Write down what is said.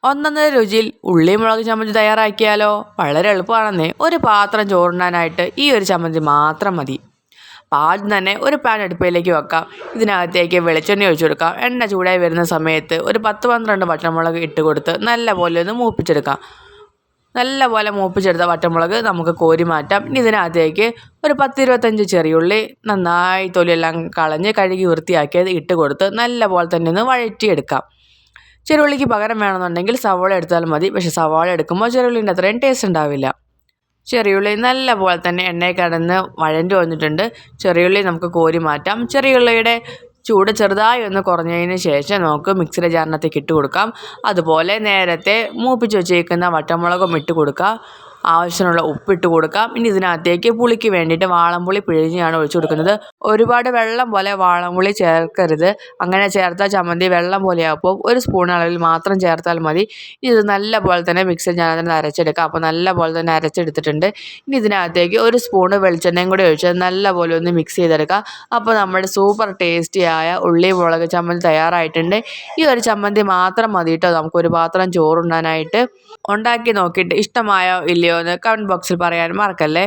ഒന്നൊന്നര രുചിയിൽ ഉള്ളി മുളക് ചമ്മന്തി തയ്യാറാക്കിയാലോ? വളരെ എളുപ്പമാണെന്നേ. ഒരു പാത്രം ചോറുണ്ണാനായിട്ട് ഈ ഒരു ചമ്മന്തി മാത്രം മതി. അപ്പോൾ ആദ്യം തന്നെ ഒരു പാൻ അടുപ്പിലേക്ക് വെക്കാം. ഇതിനകത്തേക്ക് വെളിച്ചെണ്ണ ഒഴിച്ചു കൊടുക്കാം. എണ്ണ ചൂടായി വരുന്ന സമയത്ത് ഒരു 10-12 വറ്റൽമുളക് ഇട്ട് കൊടുത്ത് നല്ലപോലെ ഒന്ന് മൂപ്പിച്ചെടുക്കാം. നല്ലപോലെ മൂപ്പിച്ചെടുത്ത വറ്റൽമുളക് നമുക്ക് കോരി മാറ്റാം. ഇനി ഇതിനകത്തേക്ക് ഒരു 10-25 ചെറിയുള്ളി നന്നായി തൊലിയെല്ലാം കളഞ്ഞ് കഴുകി വൃത്തിയാക്കിയത് ഇട്ട് കൊടുത്ത് നല്ലപോലെ തന്നെ ഒന്ന് വഴറ്റിയെടുക്കാം. ചെറുള്ളിക്ക് പകരം വേണമെന്നുണ്ടെങ്കിൽ സവാള എടുത്താൽ മതി. പക്ഷേ സവാള എടുക്കുമ്പോൾ ചെറുള്ളിൻ്റെ അത്രയും ടേസ്റ്റ് ഉണ്ടാവില്ല. ചെറിയുള്ളി നല്ലപോലെ തന്നെ എണ്ണയിൽ കിടന്ന് വഴറ്റി വന്നിട്ടുണ്ട്. ചെറിയുള്ളി നമുക്ക് കോരി മാറ്റാം. ചെറിയുള്ളിയുടെ ചൂട് ചെറുതായി ഒന്ന് കുറഞ്ഞതിന് ശേഷം നമുക്ക് മിക്സിയുടെ ജാറിനകത്തേക്ക് ഇട്ട് കൊടുക്കാം. അതുപോലെ നേരത്തെ മൂപ്പിച്ച് വെച്ചേക്കുന്ന വറ്റൽമുളകും ഇട്ട് കൊടുക്കുക. ആവശ്യത്തിനുള്ള ഉപ്പിട്ട് കൊടുക്കാം. ഇനി ഇതിനകത്തേക്ക് പുളിക്ക് വേണ്ടിയിട്ട് വാളംപുളി പിഴിഞ്ഞാണ് ഒഴിച്ചു കൊടുക്കുന്നത്. ഒരുപാട് വെള്ളം പോലെ വാളംപുളി ചേർക്കരുത്. അങ്ങനെ ചേർത്താൽ ചമ്മന്തി വെള്ളം പോലെയാകുമ്പോൾ ഒരു സ്പൂൺ അളവിൽ മാത്രം ചേർത്താൽ മതി. ഇത് നല്ലപോലെ തന്നെ മിക്സി ഞാനതിന് അരച്ചെടുക്കാം. അപ്പോൾ നല്ലപോലെ തന്നെ അരച്ചെടുത്തിട്ടുണ്ട്. ഇനി ഇതിനകത്തേക്ക് ഒരു സ്പൂണ് വെളിച്ചെണ്ണയും കൂടി ഒഴിച്ച് നല്ലപോലെ ഒന്ന് മിക്സ് ചെയ്തെടുക്കുക. അപ്പോൾ നമ്മുടെ സൂപ്പർ ടേസ്റ്റിയായ ഉള്ളി മുളക് ചമ്മന്തി തയ്യാറായിട്ടുണ്ട്. ഈ ഒരു ചമ്മന്തി മാത്രം മതി കേട്ടോ നമുക്കൊരു പാത്രം ചോറുണ്ണാനായിട്ട്. ഉണ്ടാക്കി നോക്കിയിട്ട് ഇഷ്ടമായോ ഇല്ലയോ എന്ന് കമൻറ്റ് ബോക്സിൽ പറയാൻ മറക്കല്ലേ.